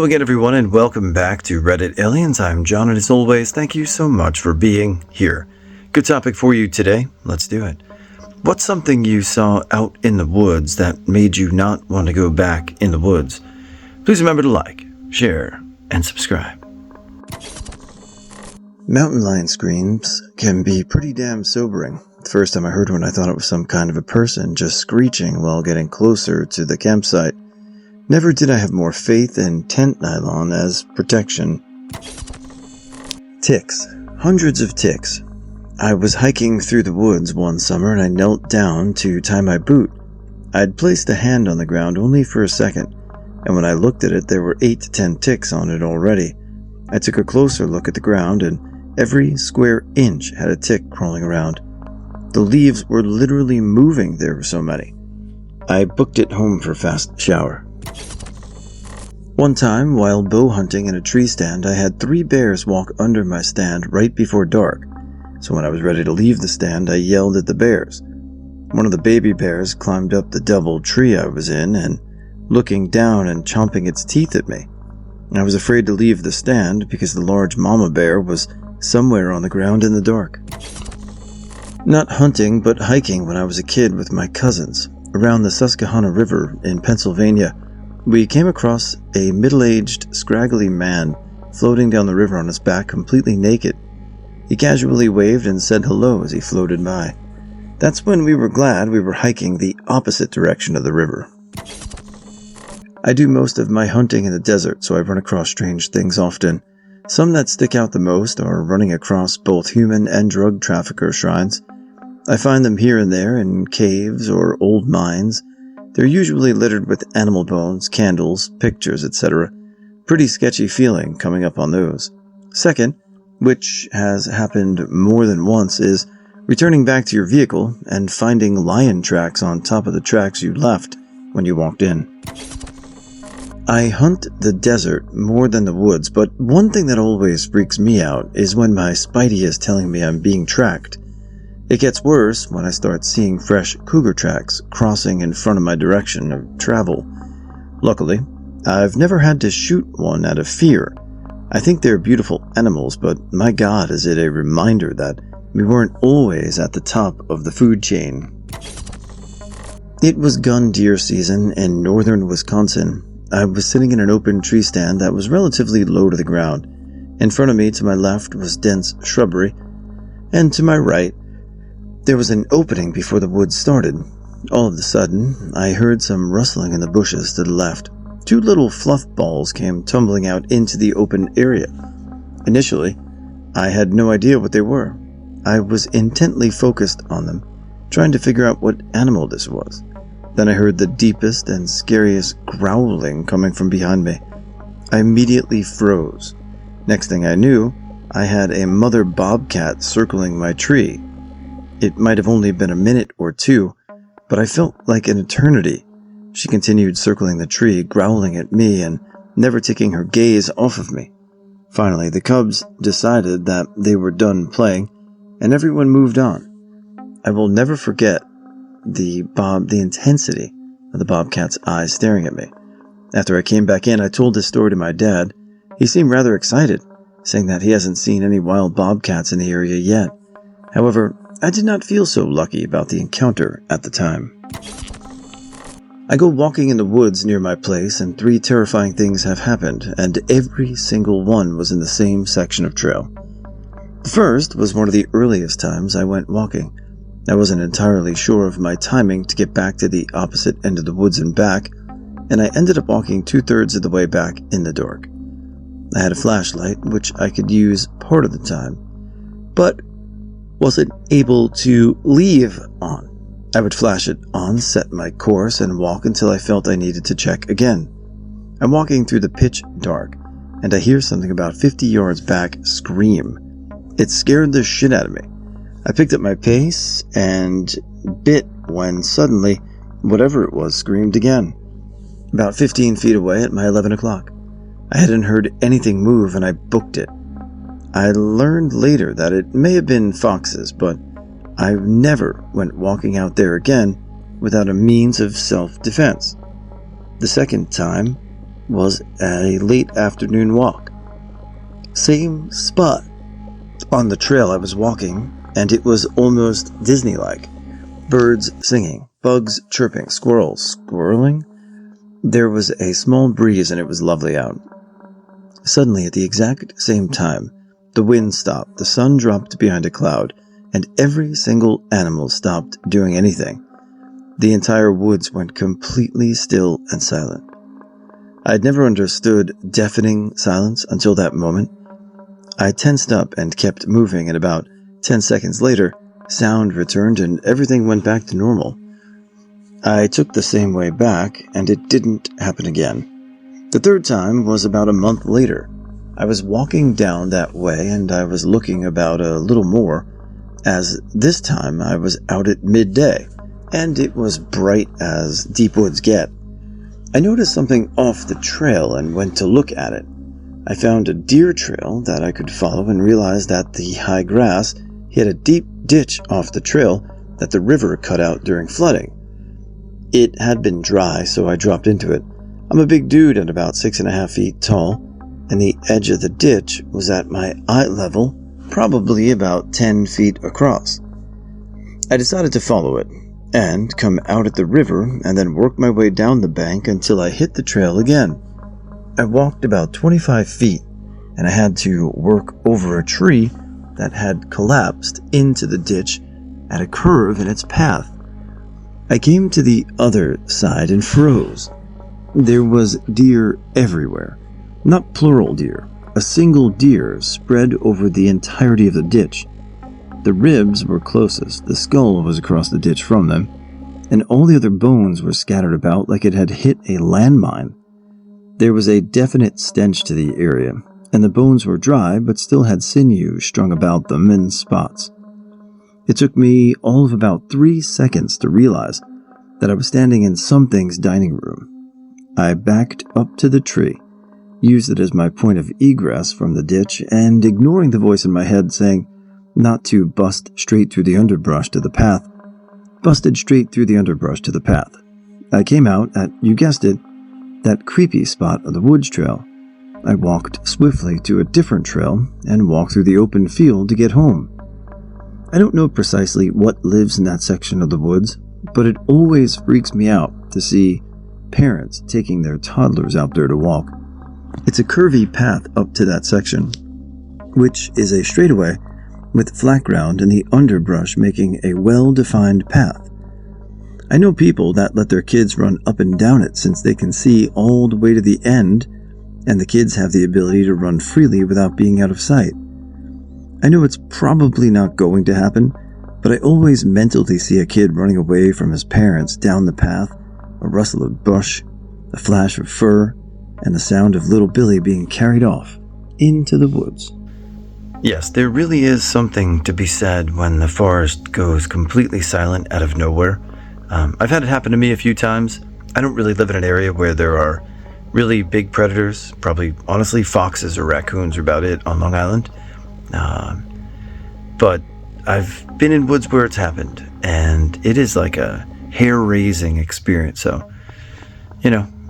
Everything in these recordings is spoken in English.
Hello again, everyone, and welcome back to Reddit Aliens. I'm John, and as always, thank you so much for being here. Good topic for you today. Let's do it. What's something you saw out in the woods that made you not want to go back in the woods? Please remember to like, share, and subscribe. Mountain lion screams can be pretty damn sobering. The first time I heard one, I thought it was some kind of a person just screeching while getting closer to the campsite. Never did I have more faith in tent nylon as protection. Ticks. Hundreds of ticks. I was hiking through the woods one summer and I knelt down to tie my boot. I'd placed a hand on the ground only for a second, and when I looked at it, there were 8 to 10 ticks on it already. I took a closer look at the ground, and every square inch had a tick crawling around. The leaves were literally moving, there were so many. I booked it home for a fast shower. One time, while bow hunting in a tree stand, I had 3 bears walk under my stand right before dark. So when I was ready to leave the stand, I yelled at the bears. One of the baby bears climbed up the double tree I was in and looking down and chomping its teeth at me. I was afraid to leave the stand because the large mama bear was somewhere on the ground in the dark. Not hunting, but hiking when I was a kid with my cousins. Around the Susquehanna River in Pennsylvania, we came across a middle-aged, scraggly man floating down the river on his back completely naked. He casually waved and said hello as he floated by. That's when we were glad we were hiking the opposite direction of the river. I do most of my hunting in the desert, so I run across strange things often. Some that stick out the most are running across both human and drug trafficker shrines. I find them here and there in caves or old mines. They're usually littered with animal bones, candles, pictures, etc. Pretty sketchy feeling coming up on those. Second, which has happened more than once, is returning back to your vehicle and finding lion tracks on top of the tracks you left when you walked in. I hunt the desert more than the woods, but one thing that always freaks me out is when my Spidey is telling me I'm being tracked. It gets worse when I start seeing fresh cougar tracks crossing in front of my direction of travel. Luckily, I've never had to shoot one out of fear. I think they're beautiful animals, but my God, is it a reminder that we weren't always at the top of the food chain. It was gun deer season in northern Wisconsin. I was sitting in an open tree stand that was relatively low to the ground. In front of me, to my left, was dense shrubbery, and to my right, there was an opening before the woods started. All of a sudden, I heard some rustling in the bushes to the left. 2 little fluff balls came tumbling out into the open area. Initially, I had no idea what they were. I was intently focused on them, trying to figure out what animal this was. Then I heard the deepest and scariest growling coming from behind me. I immediately froze. Next thing I knew, I had a mother bobcat circling my tree. It might have only been a minute or 2, but I felt like an eternity. She continued circling the tree, growling at me and never taking her gaze off of me. Finally, the cubs decided that they were done playing, and everyone moved on. I will never forget the intensity of the bobcat's eyes staring at me. After I came back in, I told this story to my dad. He seemed rather excited, saying that he hasn't seen any wild bobcats in the area yet. However, I did not feel so lucky about the encounter at the time. I go walking in the woods near my place, and 3 terrifying things have happened, and every single one was in the same section of trail. The first was one of the earliest times I went walking. I wasn't entirely sure of my timing to get back to the opposite end of the woods and back, and I ended up walking 2/3 of the way back in the dark. I had a flashlight, which I could use part of the time, but wasn't able to leave on. I would flash it on, set my course, and walk until I felt I needed to check again. I'm walking through the pitch dark, and I hear something about 50 yards back scream. It scared the shit out of me. I picked up my pace and bit when suddenly, whatever it was screamed again. About 15 feet away at my 11 o'clock. I hadn't heard anything move and I booked it. I learned later that it may have been foxes, but I never went walking out there again without a means of self-defense. The second time was a late afternoon walk. Same spot on the trail I was walking, and it was almost Disney-like. Birds singing, bugs chirping, squirrels squirreling. There was a small breeze and it was lovely out. Suddenly, at the exact same time, the wind stopped, the sun dropped behind a cloud, and every single animal stopped doing anything. The entire woods went completely still and silent. I had never understood deafening silence until that moment. I tensed up and kept moving, and about 10 seconds later, sound returned and everything went back to normal. I took the same way back, and it didn't happen again. The third time was about a month later. I was walking down that way, and I was looking about a little more, as this time I was out at midday, and it was bright as deep woods get. I noticed something off the trail and went to look at it. I found a deer trail that I could follow and realized that the high grass hit a deep ditch off the trail that the river cut out during flooding. It had been dry, so I dropped into it. I'm a big dude at about 6.5 feet tall, and the edge of the ditch was at my eye level, probably about 10 feet across. I decided to follow it, and come out at the river, and then work my way down the bank until I hit the trail again. I walked about 25 feet, and I had to work over a tree that had collapsed into the ditch at a curve in its path. I came to the other side and froze. There was deer everywhere. Not plural deer. A single deer spread over the entirety of the ditch. The ribs were closest, the skull was across the ditch from them, and all the other bones were scattered about like it had hit a landmine. There was a definite stench to the area, and the bones were dry but still had sinew strung about them in spots. It took me all of about 3 seconds to realize that I was standing in something's dining room. I backed up to the tree, used it as my point of egress from the ditch, and ignoring the voice in my head saying not to bust straight through the underbrush to the path, busted straight through the underbrush to the path. I came out at, you guessed it, that creepy spot of the woods trail. I walked swiftly to a different trail and walked through the open field to get home. I don't know precisely what lives in that section of the woods, but it always freaks me out to see parents taking their toddlers out there to walk. It's a curvy path up to that section, which is a straightaway with flat ground and the underbrush making a well-defined path. I know people that let their kids run up and down it since they can see all the way to the end, and the kids have the ability to run freely without being out of sight. I know it's probably not going to happen, but I always mentally see a kid running away from his parents down the path, a rustle of brush, a flash of fur, and the sound of little Billy being carried off into the woods. Yes, there really is something to be said when the forest goes completely silent out of nowhere. I've had it happen to me a few times. I don't really live in an area where there are really big predators. Probably, honestly, foxes or raccoons are about it on Long Island. But I've been in woods where it's happened, and it is like a hair-raising experience. So,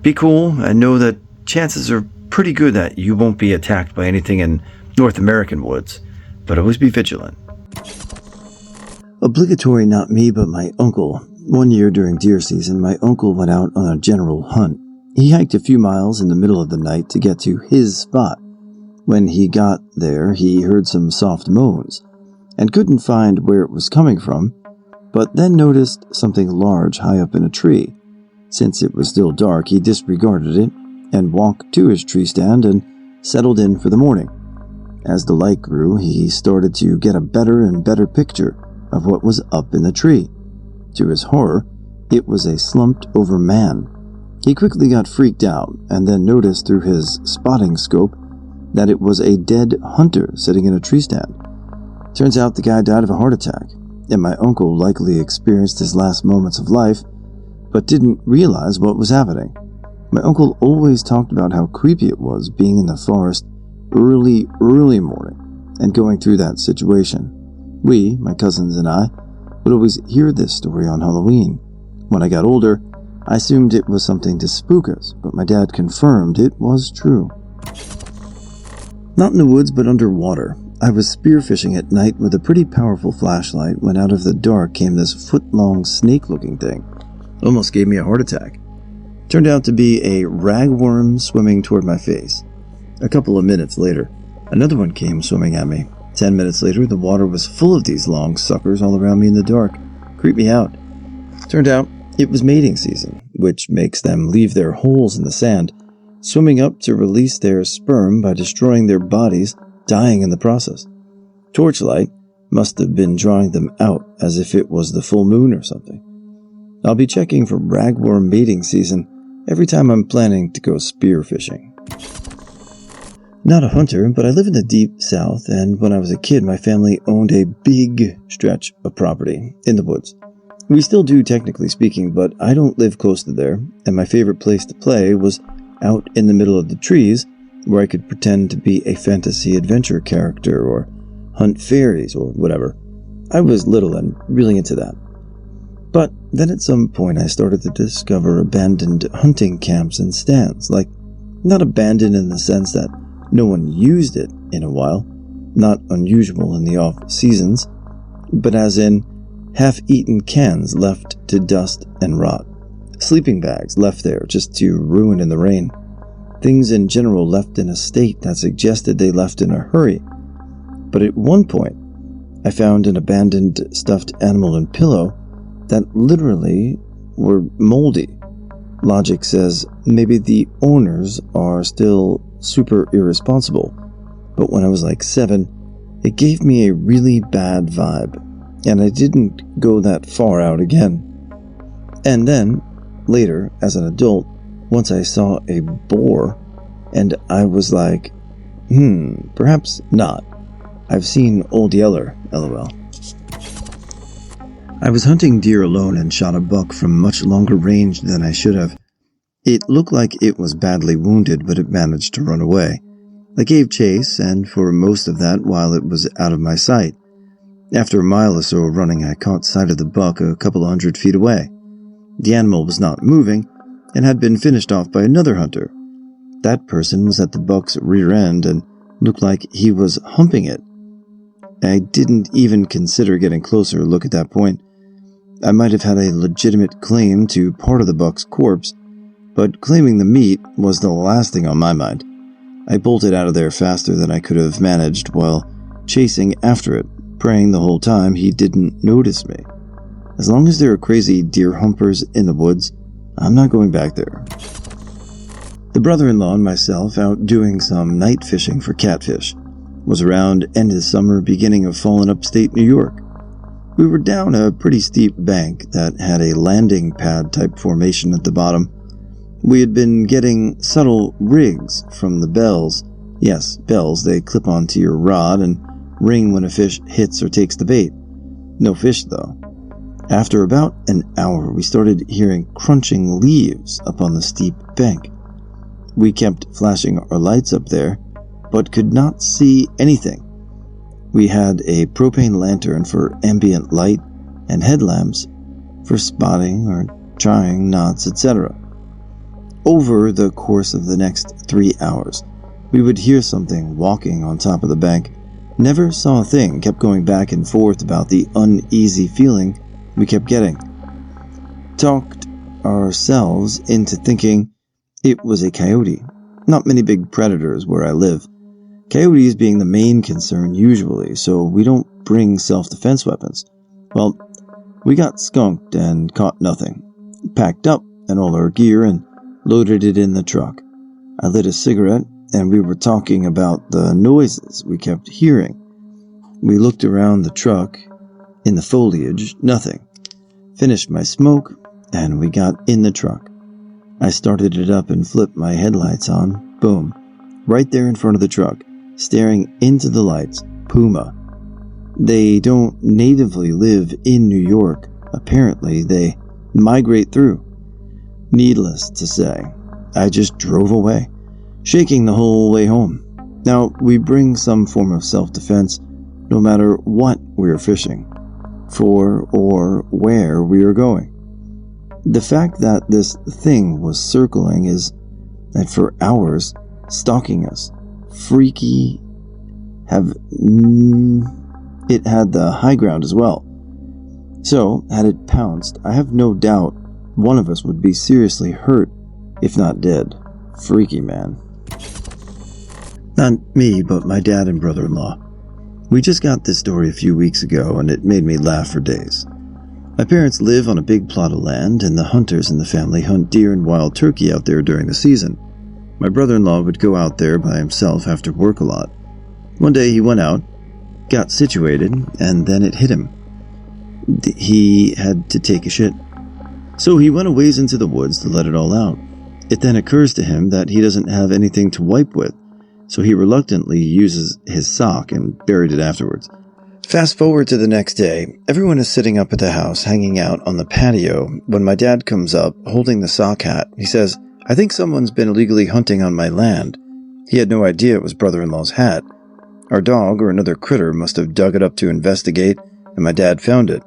be cool and know that chances are pretty good that you won't be attacked by anything in North American woods, but always be vigilant. Obligatory not me, but my uncle. One year during deer season, my uncle went out on a general hunt. He hiked a few miles in the middle of the night to get to his spot. When he got there, he heard some soft moans, and couldn't find where it was coming from, but then noticed something large high up in a tree. Since it was still dark, he disregarded it, and walked to his tree stand and settled in for the morning. As the light grew, he started to get a better and better picture of what was up in the tree. To his horror, it was a slumped-over man. He quickly got freaked out, and then noticed through his spotting scope that it was a dead hunter sitting in a tree stand. Turns out the guy died of a heart attack, and my uncle likely experienced his last moments of life, but didn't realize what was happening. My uncle always talked about how creepy it was being in the forest early morning and going through that situation. We, my cousins and I, would always hear this story on Halloween. When I got older, I assumed it was something to spook us, but my dad confirmed it was true. Not in the woods, but underwater. I was spearfishing at night with a pretty powerful flashlight when out of the dark came this foot-long snake-looking thing. Almost gave me a heart attack. Turned out to be a ragworm swimming toward my face. A couple of minutes later, another one came swimming at me. 10 minutes later, the water was full of these long suckers all around me in the dark. Creeped me out. Turned out it was mating season, which makes them leave their holes in the sand, swimming up to release their sperm by destroying their bodies, dying in the process. Torchlight must have been drawing them out as if it was the full moon or something. I'll be checking for ragworm mating season every time I'm planning to go spearfishing. Not a hunter, but I live in the deep south, and when I was a kid, my family owned a big stretch of property in the woods. We still do, technically speaking, but I don't live close to there, and my favorite place to play was out in the middle of the trees, where I could pretend to be a fantasy adventure character or hunt fairies or whatever. I was little and really into that. But then at some point I started to discover abandoned hunting camps and stands, like not abandoned in the sense that no one used it in a while, not unusual in the off-seasons, but as in half-eaten cans left to dust and rot, sleeping bags left there just to ruin in the rain, things in general left in a state that suggested they left in a hurry. But at one point, I found an abandoned stuffed animal and pillow that literally were moldy. Logic says maybe the owners are still super irresponsible, but when I was like 7, it gave me a really bad vibe, and I didn't go that far out again. And then, later, as an adult, once I saw a boar, and I was like, perhaps not. I've seen Old Yeller, lol. I was hunting deer alone and shot a buck from much longer range than I should have. It looked like it was badly wounded, but it managed to run away. I gave chase, and for most of that while it was out of my sight. After a mile or so of running, I caught sight of the buck a couple of 100 feet away. The animal was not moving, and had been finished off by another hunter. That person was at the buck's rear end and looked like he was humping it. I didn't even consider getting closer look at that point. I might have had a legitimate claim to part of the buck's corpse, but claiming the meat was the last thing on my mind. I bolted out of there faster than I could have managed while chasing after it, praying the whole time he didn't notice me. As long as there are crazy deer humpers in the woods, I'm not going back there. The brother-in-law and myself out doing some night fishing for catfish. Was around end of summer, beginning of fall in upstate New York. We were down a pretty steep bank that had a landing pad type formation at the bottom. We had been getting subtle rigs from the bells. Yes, bells, they clip onto your rod and ring when a fish hits or takes the bait. No fish though. After about an hour, we started hearing crunching leaves up on the steep bank. We kept flashing our lights up there, but could not see anything. We had a propane lantern for ambient light and headlamps for spotting or trying knots, etc. Over the course of the next 3 hours, we would hear something walking on top of the bank. Never saw a thing, kept going back and forth about the uneasy feeling we kept getting. Talked ourselves into thinking it was a coyote. Not many big predators where I live. Coyotes being the main concern usually, so we don't bring self-defense weapons. Well, we got skunked and caught nothing. Packed up and all our gear and loaded it in the truck. I lit a cigarette and we were talking about the noises we kept hearing. We looked around the truck, in the foliage, nothing. Finished my smoke and we got in the truck. I started it up and flipped my headlights on. Boom. Right there in front of the truck. Staring into the lights, puma. They don't natively live in New York. Apparently, they migrate through. Needless to say, I just drove away, shaking the whole way home. Now, we bring some form of self-defense no matter what we are fishing, for or where we are going. The fact that this thing was circling is that for hours, stalking us. Freaky. It had the high ground as well. So, had it pounced, I have no doubt one of us would be seriously hurt, if not dead. Freaky, man. Not me, but my dad and brother-in-law. We just got this story a few weeks ago, and it made me laugh for days. My parents live on a big plot of land, and the hunters in the family hunt deer and wild turkey out there during the season. My brother-in-law would go out there by himself after work a lot. One day he went out, got situated, and then it hit him. He had to take a shit. So he went a ways into the woods to let it all out. It then occurs to him that he doesn't have anything to wipe with, so he reluctantly uses his sock and buried it afterwards. Fast forward to the next day, everyone is sitting up at the house hanging out on the patio when my dad comes up holding the sock hat. He says, "I think someone's been illegally hunting on my land." He had no idea it was brother-in-law's hat. Our dog or another critter must have dug it up to investigate, and my dad found it.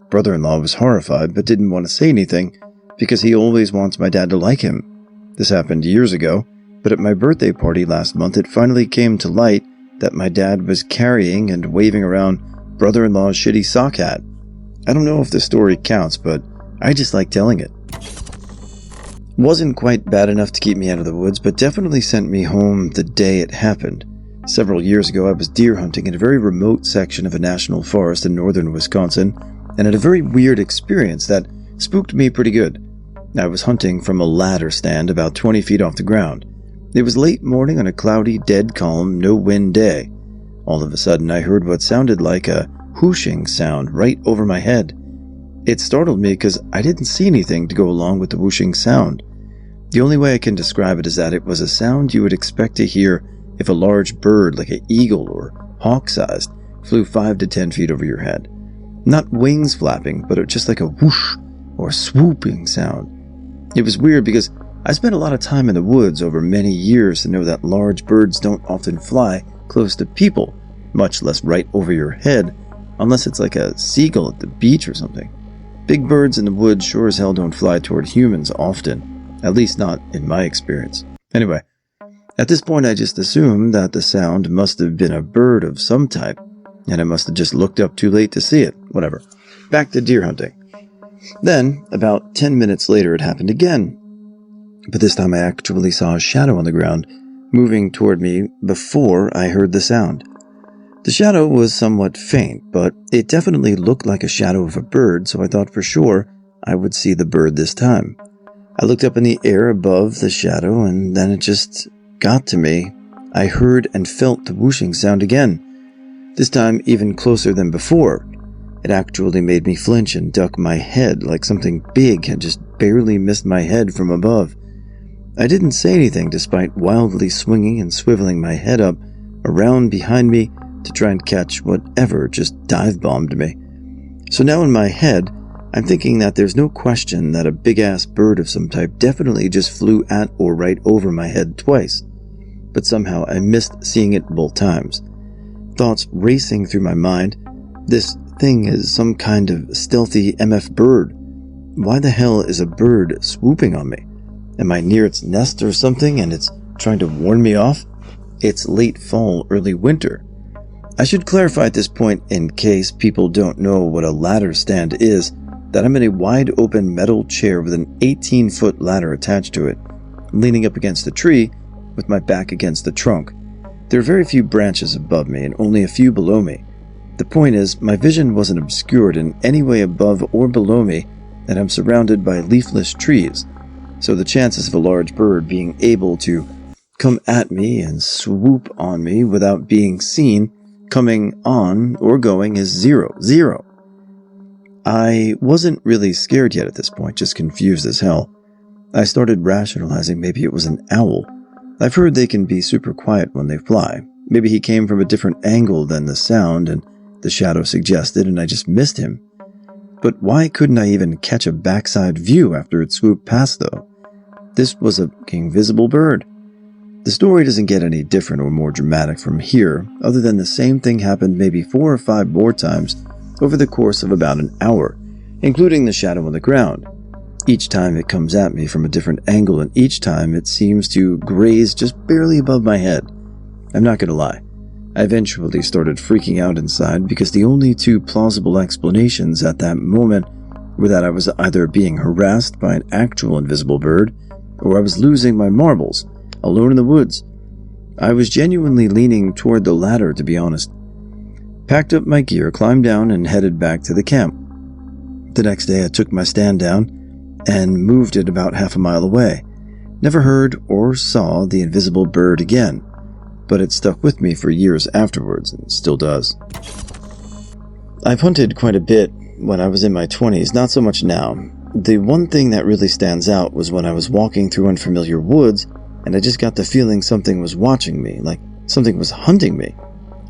Brother-in-law was horrified but didn't want to say anything because he always wants my dad to like him. This happened years ago, but at my birthday party last month it finally came to light that my dad was carrying and waving around brother-in-law's shitty sock hat. I don't know if the story counts, but I just like telling it. Wasn't quite bad enough to keep me out of the woods, but definitely sent me home the day it happened. Several years ago I was deer hunting in a very remote section of a national forest in northern Wisconsin, and had a very weird experience that spooked me pretty good. I was hunting from a ladder stand about 20 feet off the ground. It was late morning on a cloudy, dead calm, no-wind day. All of a sudden I heard what sounded like a whooshing sound right over my head. It startled me because I didn't see anything to go along with the whooshing sound. The only way I can describe it is that it was a sound you would expect to hear if a large bird like an eagle or hawk-sized flew 5 to 10 feet over your head. Not wings flapping, but just like a whoosh or swooping sound. It was weird because I spent a lot of time in the woods over many years to know that large birds don't often fly close to people, much less right over your head, unless it's like a seagull at the beach or something. Big birds in the woods sure as hell don't fly toward humans often, at least not in my experience. Anyway, at this point I just assumed that the sound must have been a bird of some type, and I must have just looked up too late to see it. Whatever. Back to deer hunting. Then, about 10 minutes later, it happened again. But this time I actually saw a shadow on the ground, moving toward me before I heard the sound. The shadow was somewhat faint, but it definitely looked like a shadow of a bird, so I thought for sure I would see the bird this time. I looked up in the air above the shadow, and then it just got to me. I heard and felt the whooshing sound again. This time even closer than before. It actually made me flinch and duck my head like something big had just barely missed my head from above. I didn't say anything despite wildly swinging and swiveling my head up around behind me to try and catch whatever just dive-bombed me. So now in my head, I'm thinking that there's no question that a big-ass bird of some type definitely just flew at or right over my head twice. But somehow I missed seeing it both times. Thoughts racing through my mind. This thing is some kind of stealthy MF bird. Why the hell is a bird swooping on me? Am I near its nest or something and it's trying to warn me off? It's late fall, early winter. I should clarify at this point, in case people don't know what a ladder stand is, that I'm in a wide open metal chair with an 18-foot ladder attached to it, leaning up against the tree with my back against the trunk. There are very few branches above me and only a few below me. The point is, my vision wasn't obscured in any way above or below me, and I'm surrounded by leafless trees, so the chances of a large bird being able to come at me and swoop on me without being seen coming on or going is zero. I wasn't really scared yet at this point, just confused as hell. I started rationalizing maybe it was an owl. I've heard they can be super quiet when they fly. Maybe he came from a different angle than the sound and the shadow suggested, and I just missed him. But why couldn't I even catch a backside view after it swooped past, though? This was a invisible bird. The story doesn't get any different or more dramatic from here, other than the same thing happened maybe 4 or 5 more times over the course of about an hour, including the shadow on the ground. Each time it comes at me from a different angle, and each time it seems to graze just barely above my head. I'm not gonna lie. I eventually started freaking out inside because the only two plausible explanations at that moment were that I was either being harassed by an actual invisible bird, or I was losing my marbles, alone in the woods. I was genuinely leaning toward the latter, to be honest. Packed up my gear, climbed down, and headed back to the camp. The next day I took my stand down and moved it about half a mile away. Never heard or saw the invisible bird again, but it stuck with me for years afterwards and still does. I've hunted quite a bit when I was in my 20s, not so much now. The one thing that really stands out was when I was walking through unfamiliar woods and I just got the feeling something was watching me, like something was hunting me,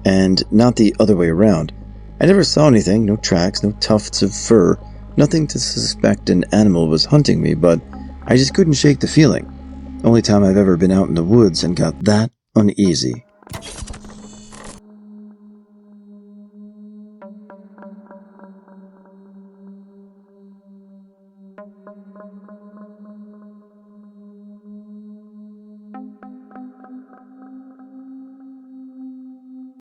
and not the other way around. I never saw anything, no tracks, no tufts of fur, nothing to suspect an animal was hunting me, but I just couldn't shake the feeling. Only time I've ever been out in the woods and got that uneasy.